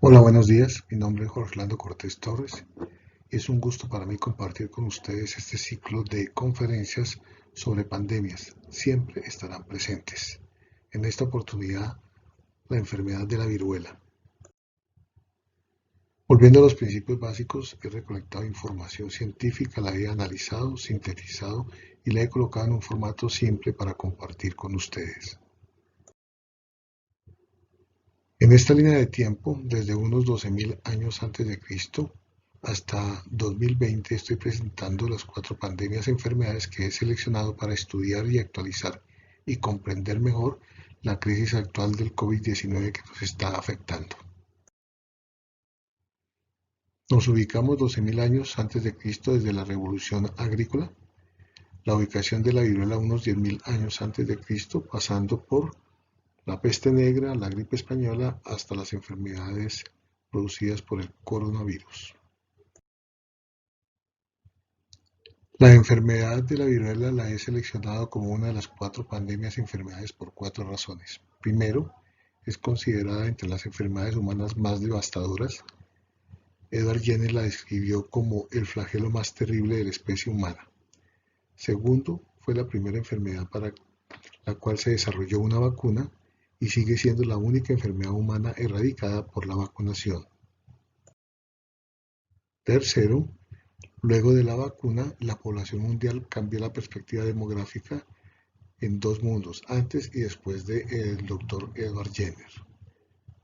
Hola, buenos días. Mi nombre es Jorge Orlando Cortés Torres. Es un gusto para mí compartir con ustedes este ciclo de conferencias sobre pandemias. Siempre estarán presentes. En esta oportunidad, la enfermedad de la viruela. Volviendo a los principios básicos, he recolectado información científica, la he analizado, sintetizado y la he colocado en un formato simple para compartir con ustedes. En esta línea de tiempo, desde unos 12.000 años antes de Cristo hasta 2020, estoy presentando las 4 pandemias e enfermedades que he seleccionado para estudiar y actualizar y comprender mejor la crisis actual del COVID-19 que nos está afectando. Nos ubicamos 12.000 años antes de Cristo desde la Revolución Agrícola, la ubicación de la viruela unos 10.000 años antes de Cristo, pasando por la peste negra, la gripe española, hasta las enfermedades producidas por el coronavirus. La enfermedad de la viruela la he seleccionado como una de las 4 pandemias y enfermedades por 4 razones. Primero, es considerada entre las enfermedades humanas más devastadoras. Edward Jenner la describió como el flagelo más terrible de la especie humana. Segundo, fue la primera enfermedad para la cual se desarrolló una vacuna y sigue siendo la única enfermedad humana erradicada por la vacunación. Tercero, luego de la vacuna, la población mundial cambió la perspectiva demográfica en 2 mundos, antes y después del Dr. Edward Jenner.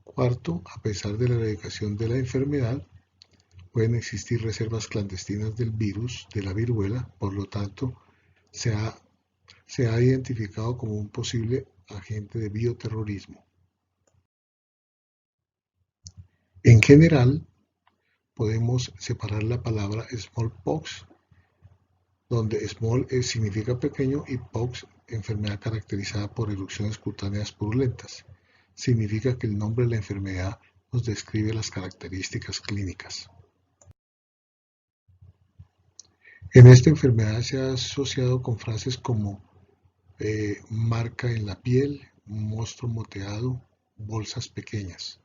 Cuarto, a pesar de la erradicación de la enfermedad, pueden existir reservas clandestinas del virus, de la viruela, por lo tanto, se ha, se ha identificado como un posible agente de bioterrorismo. En general, podemos separar la palabra smallpox, donde small significa pequeño y pox, enfermedad caracterizada por erupciones cutáneas purulentas. Significa que el nombre de la enfermedad nos describe las características clínicas. En esta enfermedad se ha asociado con frases como marca en la piel, monstruo moteado, bolsas pequeñas,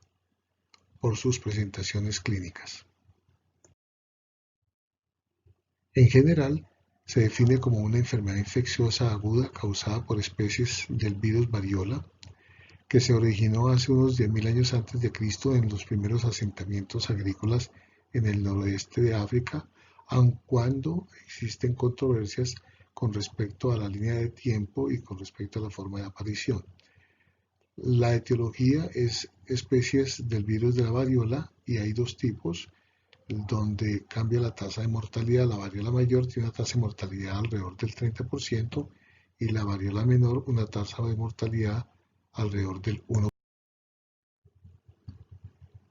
por sus presentaciones clínicas. En general, se define como una enfermedad infecciosa aguda causada por especies del virus variola que se originó hace unos 10.000 años antes de Cristo en los primeros asentamientos agrícolas en el noroeste de África, aun cuando existen controversias con respecto a la línea de tiempo y con respecto a la forma de aparición. La etiología es especies del virus de la variola y hay 2 tipos, donde cambia la tasa de mortalidad. La variola mayor tiene una tasa de mortalidad alrededor del 30% y la variola menor una tasa de mortalidad alrededor del 1%.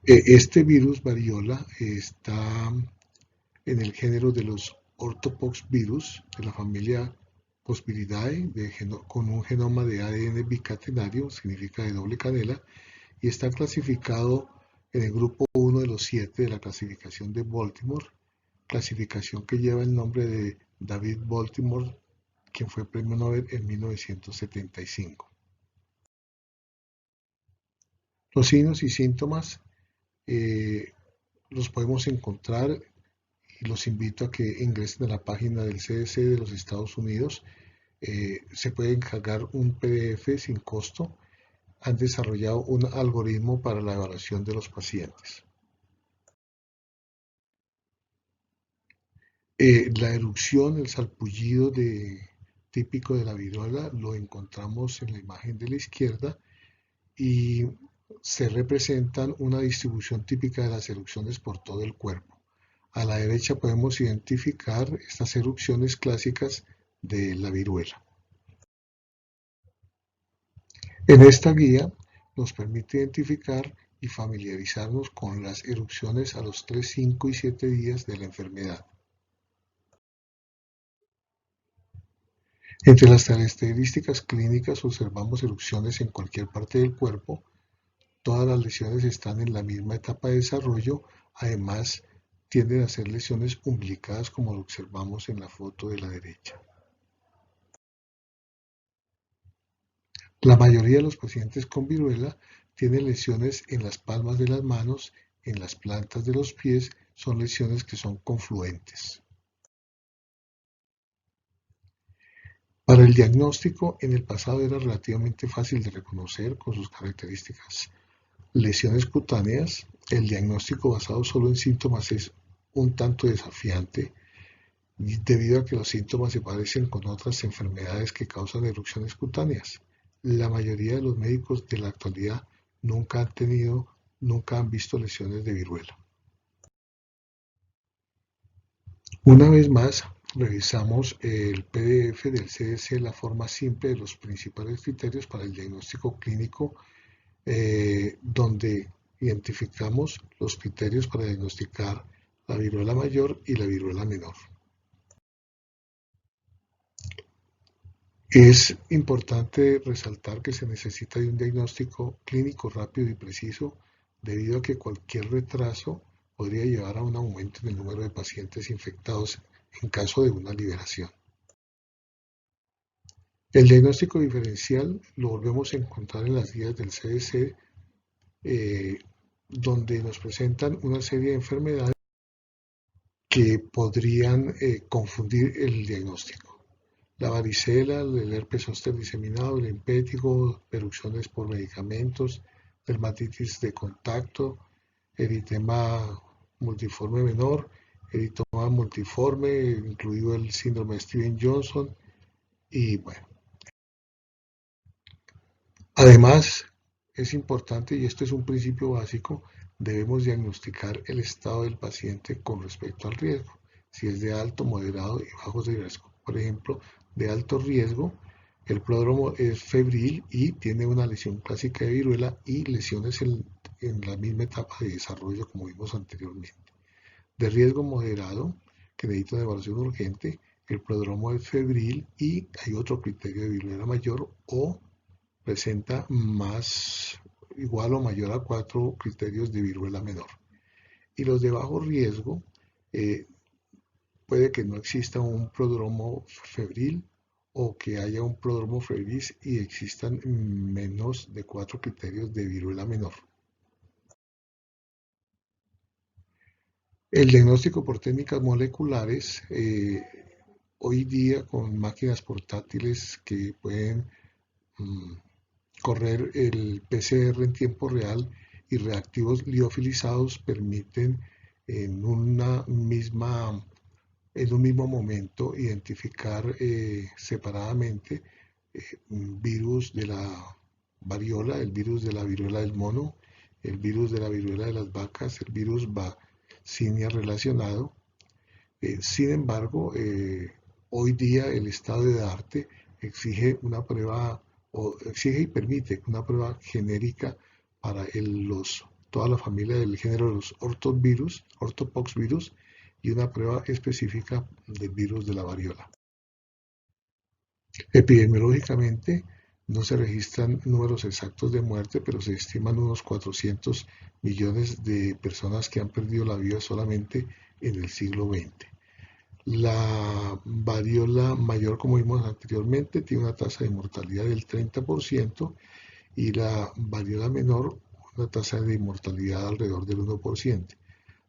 Este virus variola está en el género de los ortopoxvirus de la familia Poxviridae con un genoma de ADN bicatenario, significa de doble cadena, y está clasificado en el grupo 1 de los 7 de la clasificación de Baltimore, clasificación que lleva el nombre de David Baltimore, quien fue premio Nobel en 1975. Los signos y síntomas eh, los podemos encontrar y los invito a que ingresen a la página del CDC de los Estados Unidos. Se puede encargar un PDF sin costo. Han desarrollado un algoritmo para la evaluación de los pacientes. La erupción, el salpullido típico de la viruela lo encontramos en la imagen de la izquierda y se representan una distribución típica de las erupciones por todo el cuerpo. A la derecha podemos identificar estas erupciones clásicas de la viruela. En esta guía nos permite identificar y familiarizarnos con las erupciones a los 3, 5 y 7 días de la enfermedad. Entre las características clínicas observamos erupciones en cualquier parte del cuerpo. Todas las lesiones están en la misma etapa de desarrollo, además tienden a ser lesiones umbilicadas como lo observamos en la foto de la derecha. La mayoría de los pacientes con viruela tienen lesiones en las palmas de las manos, en las plantas de los pies son lesiones que son confluentes. Para el diagnóstico, en el pasado era relativamente fácil de reconocer con sus características lesiones cutáneas. El diagnóstico basado solo en síntomas es un tanto desafiante debido a que los síntomas se parecen con otras enfermedades que causan erupciones cutáneas. La mayoría de los médicos de la actualidad nunca han visto lesiones de viruela. Una vez más, revisamos el PDF del CDC, la forma simple de los principales criterios para el diagnóstico clínico, donde identificamos los criterios para diagnosticar la viruela mayor y la viruela menor. Es importante resaltar que se necesita de un diagnóstico clínico rápido y preciso, debido a que cualquier retraso podría llevar a un aumento en el número de pacientes infectados en caso de una liberación. El diagnóstico diferencial lo volvemos a encontrar en las guías del CDC, donde nos presentan una serie de enfermedades que podrían confundir el diagnóstico. La varicela, el herpes zóster diseminado, el empético, erupciones por medicamentos, dermatitis de contacto, eritema multiforme menor, eritema multiforme, incluido el síndrome de Stevens-Johnson, y bueno. Además, es importante, y esto es un principio básico, debemos diagnosticar el estado del paciente con respecto al riesgo, si es de alto, moderado y bajo riesgo. Por ejemplo, de alto riesgo, el pródromo es febril y tiene una lesión clásica de viruela y lesiones en la misma etapa de desarrollo como vimos anteriormente. De riesgo moderado, que necesita una evaluación urgente, el pródromo es febril y hay otro criterio de viruela mayor o presenta más igual o mayor a 4 criterios de viruela menor. Y los de bajo riesgo, puede que no exista un prodromo febril o que haya un prodromo febril y existan menos de 4 criterios de viruela menor. El diagnóstico por técnicas moleculares, hoy día con máquinas portátiles que pueden correr el PCR en tiempo real y reactivos liofilizados permiten en un mismo momento identificar separadamente virus de la variola, el virus de la viruela del mono, el virus de la viruela de las vacas, el virus vaccinia relacionado. Sin embargo, hoy día el estado de arte exige una prueba o exige y permite una prueba genérica para toda la familia del género de los ortopoxvirus y una prueba específica del virus de la variola. Epidemiológicamente no se registran números exactos de muerte, pero se estiman unos 400 millones de personas que han perdido la vida solamente en el siglo XX. La variola mayor, como vimos anteriormente, tiene una tasa de mortalidad del 30% y la variola menor una tasa de mortalidad alrededor del 1%.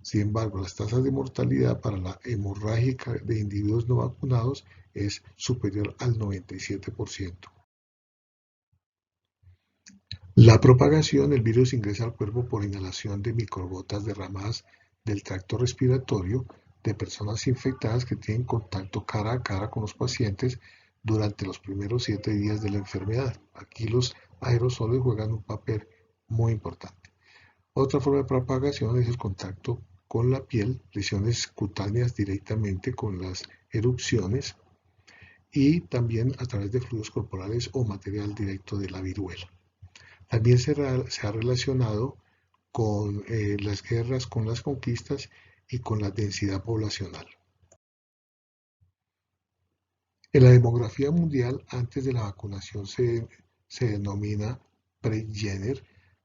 Sin embargo, las tasas de mortalidad para la hemorrágica de individuos no vacunados es superior al 97%. La propagación, el virus ingresa al cuerpo por inhalación de microgotas derramadas del tracto respiratorio de personas infectadas que tienen contacto cara a cara con los pacientes durante los primeros 7 días de la enfermedad. Aquí los aerosoles juegan un papel muy importante. Otra forma de propagación es el contacto con la piel, lesiones cutáneas directamente con las erupciones y también a través de fluidos corporales o material directo de la viruela. También se ha relacionado con las guerras, con las conquistas y con la densidad poblacional. En la demografía mundial, antes de la vacunación se denomina pre-Jenner,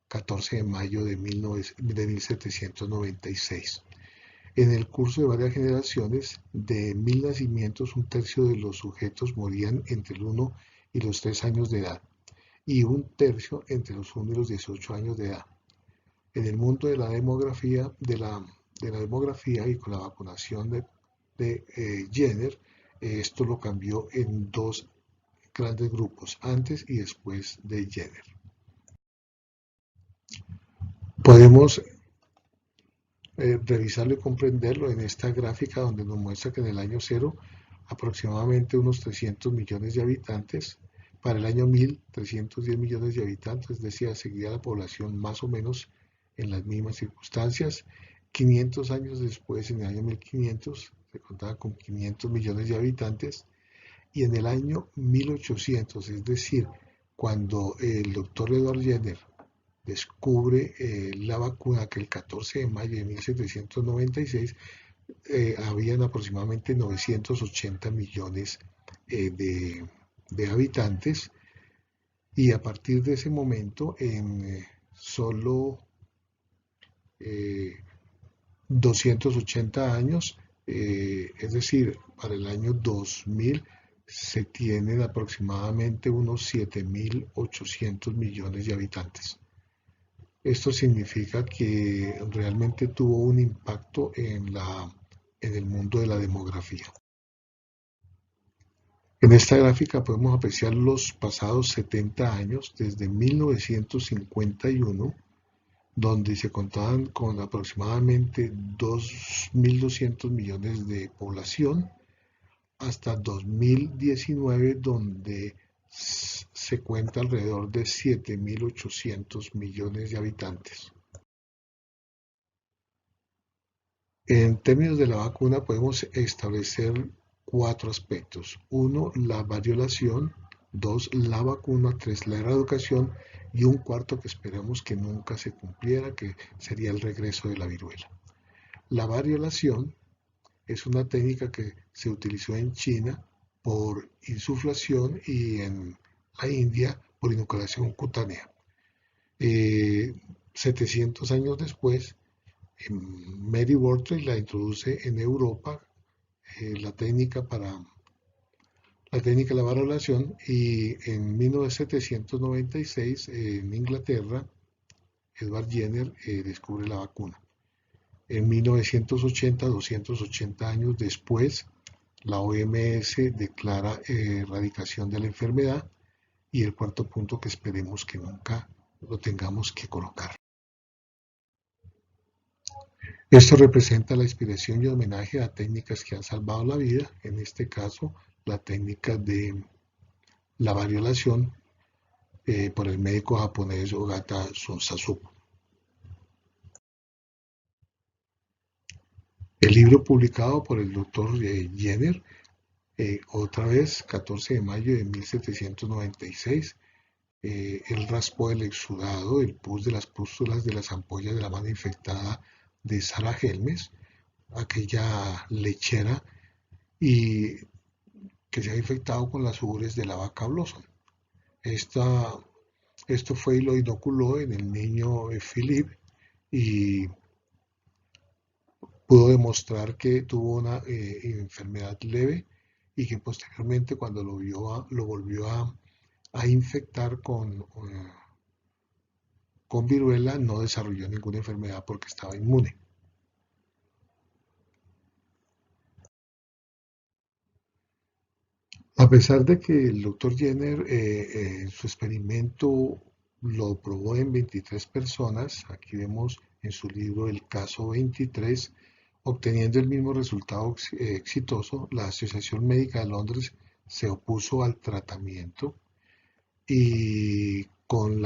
14 de mayo de 1796. En el curso de varias generaciones, de 1000 nacimientos, un tercio de los sujetos morían entre el 1 y los 3 años de edad y un tercio entre los 1 y los 18 años de edad. En el mundo de la demografía, y con la vacunación de Jenner, esto lo cambió en dos grandes grupos, antes y después de Jenner. Podemos revisarlo y comprenderlo en esta gráfica donde nos muestra que en el año cero aproximadamente unos 300 millones de habitantes, para el año 1000 310 millones de habitantes, es decir, seguía la población más o menos en las mismas circunstancias. 500 años después, en el año 1500, se contaba con 500 millones de habitantes, y en el año 1800, es decir, cuando el doctor Edward Jenner descubre la vacuna, que el 14 de mayo de 1796 habían aproximadamente 980 millones de habitantes, y a partir de ese momento en solo 280 años, es decir, para el año 2000 se tienen aproximadamente unos 7.800 millones de habitantes. Esto significa que realmente tuvo un impacto en el mundo de la demografía. En esta gráfica podemos apreciar los pasados 70 años, desde 1951, donde se contaban con aproximadamente 2.200 millones de población, hasta 2019, donde se cuenta alrededor de 7.800 millones de habitantes. En términos de la vacuna podemos establecer cuatro aspectos. Uno, la variolación. Dos, la vacuna. Tres, la erradicación. Y un cuarto que esperamos que nunca se cumpliera, que sería el regreso de la viruela. La variolación es una técnica que se utilizó en China por insuflación y en la India por inoculación cutánea. 700 años después, Mary Wortley la introduce en Europa, la técnica de la variolación, y en 1796 en Inglaterra Edward Jenner descubre la vacuna. En 1980, 280 años después, la OMS declara erradicación de la enfermedad, y el cuarto punto que esperemos que nunca lo tengamos que colocar. Esto representa la inspiración y homenaje a técnicas que han salvado la vida, en este caso la técnica de la variolación por el médico japonés Ogata Sonsasu. El libro publicado por el Dr. Jenner, otra vez, 14 de mayo de 1796, él raspó el exudado, el pus de las pústulas de las ampollas de la mano infectada de Sarah Helmes, aquella lechera, y que se ha infectado con las ubres de la vaca Blossom. Esto fue y lo inoculó en el niño Philip, y pudo demostrar que tuvo una enfermedad leve, y que posteriormente, cuando lo volvió a infectar con viruela, no desarrolló ninguna enfermedad porque estaba inmune. A pesar de que el Dr. Jenner en su experimento lo probó en 23 personas, aquí vemos en su libro el caso 23, obteniendo el mismo resultado exitoso, la Asociación Médica de Londres se opuso al tratamiento, y con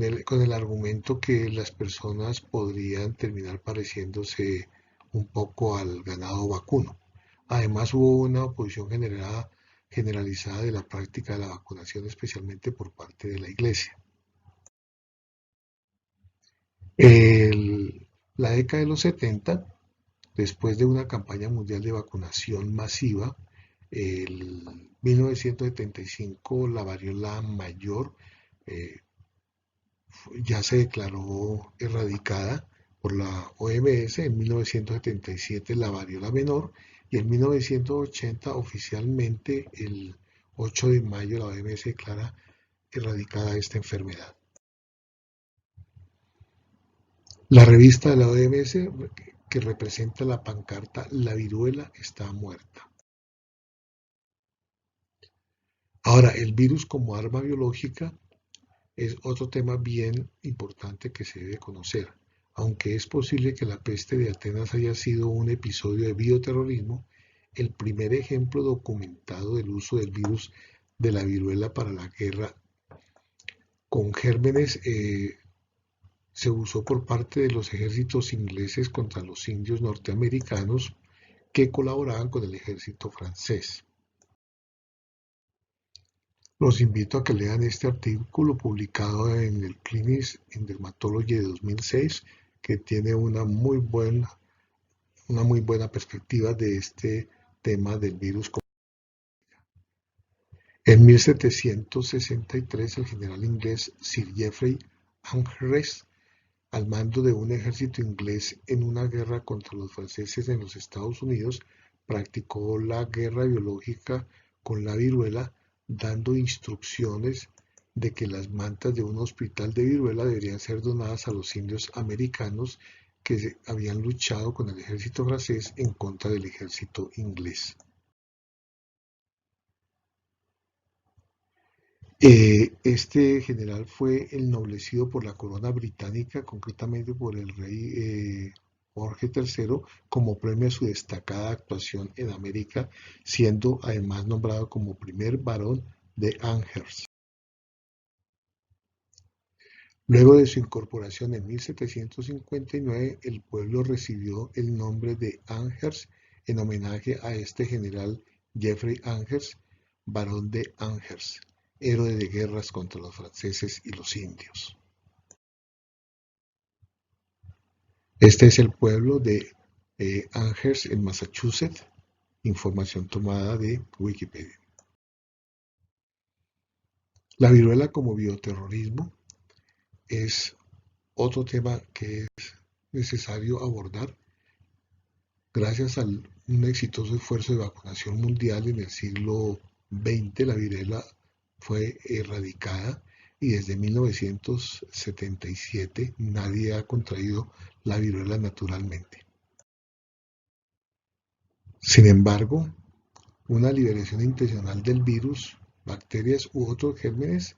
el argumento que las personas podrían terminar pareciéndose un poco al ganado vacuno. Además, hubo una oposición generalizada de la práctica de la vacunación, especialmente por parte de la Iglesia. La década de los 70, después de una campaña mundial de vacunación masiva, en 1975 la variola mayor ya se declaró erradicada por la OMS, en 1977 la variola menor, y en 1980 oficialmente, el 8 de mayo, la OMS declara erradicada esta enfermedad. La revista de la OMS que representa la pancarta "La viruela está muerta". Ahora, el virus como arma biológica es otro tema bien importante que se debe conocer. Aunque es posible que la peste de Atenas haya sido un episodio de bioterrorismo, el primer ejemplo documentado del uso del virus de la viruela para la guerra con gérmenes se usó por parte de los ejércitos ingleses contra los indios norteamericanos que colaboraban con el ejército francés. Los invito a que lean este artículo publicado en el Clinics in Dermatology de 2006, que tiene una muy buena perspectiva de este tema del virus. En 1763, el general inglés Sir Geoffrey Antres, al mando de un ejército inglés en una guerra contra los franceses en los Estados Unidos, practicó la guerra biológica con la viruela, dando instrucciones de que las mantas de un hospital de viruela deberían ser donadas a los indios americanos que habían luchado con el ejército francés en contra del ejército inglés. Este general fue ennoblecido por la corona británica, concretamente por el rey Jorge III, como premio a su destacada actuación en América, siendo además nombrado como primer barón de Angers. Luego de su incorporación en 1759, el pueblo recibió el nombre de Angers en homenaje a este general Geoffrey Angers, barón de Angers, héroe de guerras contra los franceses y los indios. Este es el pueblo de Angers en Massachusetts, información tomada de Wikipedia. La viruela como bioterrorismo es otro tema que es necesario abordar. Gracias a un exitoso esfuerzo de vacunación mundial en el siglo XX, la viruela fue erradicada y desde 1977 nadie ha contraído la viruela naturalmente. Sin embargo, una liberación intencional del virus, bacterias u otros gérmenes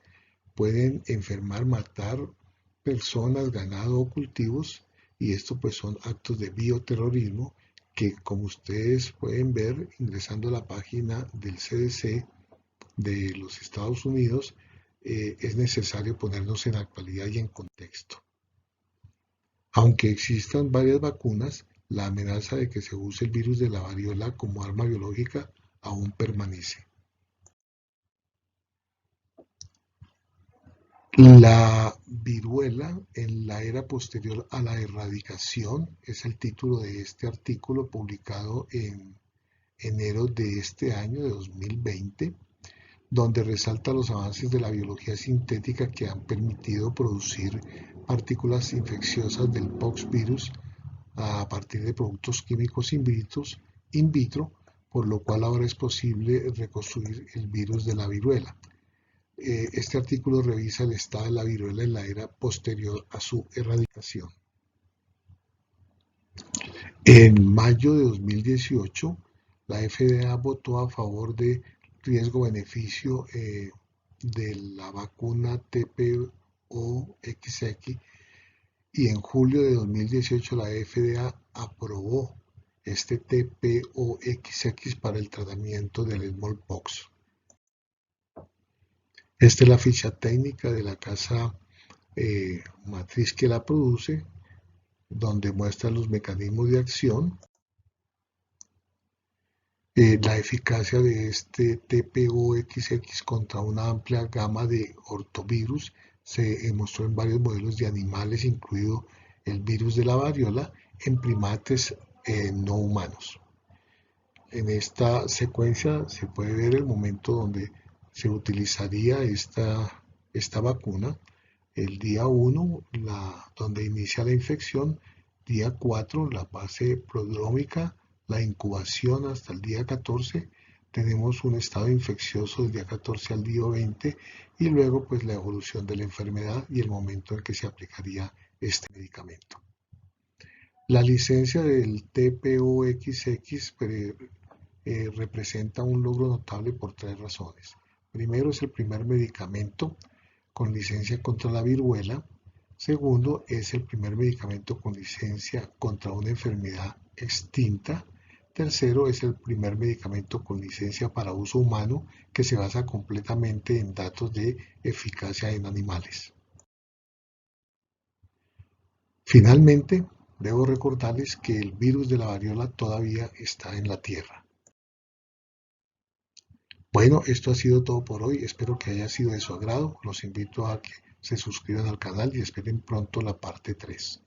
pueden enfermar, matar personas, ganado o cultivos, y esto pues son actos de bioterrorismo que, como ustedes pueden ver ingresando a la página del CDC de los Estados Unidos, es necesario ponernos en actualidad y en contexto. Aunque existan varias vacunas, la amenaza de que se use el virus de la variola como arma biológica aún permanece. La viruela en la era posterior a la erradicación es el título de este artículo publicado en enero de este año de 2020, donde resalta los avances de la biología sintética que han permitido producir partículas infecciosas del poxvirus a partir de productos químicos in vitro, por lo cual ahora es posible reconstruir el virus de la viruela. Este artículo revisa el estado de la viruela en la era posterior a su erradicación. En mayo de 2018, la FDA votó a favor de riesgo-beneficio de la vacuna TPO-XX y en julio de 2018 la FDA aprobó este TPO-XX para el tratamiento del smallpox. Esta es la ficha técnica de la casa matriz que la produce, donde muestra los mecanismos de acción, la eficacia de este TPO-XX contra una amplia gama de ortovirus. Se mostró en varios modelos de animales, incluido el virus de la variola, en primates no humanos. En esta secuencia se puede ver el momento donde se utilizaría esta vacuna. El día 1, donde inicia la infección; día 4, la fase prodrómica, la incubación hasta el día 14, tenemos un estado infeccioso del día 14 al día 20 y luego pues la evolución de la enfermedad y el momento en que se aplicaría este medicamento. La licencia del TPOXX representa un logro notable por tres razones. Primero, es el primer medicamento con licencia contra la viruela. Segundo, es el primer medicamento con licencia contra una enfermedad extinta. Tercero, es el primer medicamento con licencia para uso humano que se basa completamente en datos de eficacia en animales. Finalmente, debo recordarles que el virus de la variola todavía está en la Tierra. Bueno, esto ha sido todo por hoy. Espero que haya sido de su agrado. Los invito a que se suscriban al canal y esperen pronto la parte 3.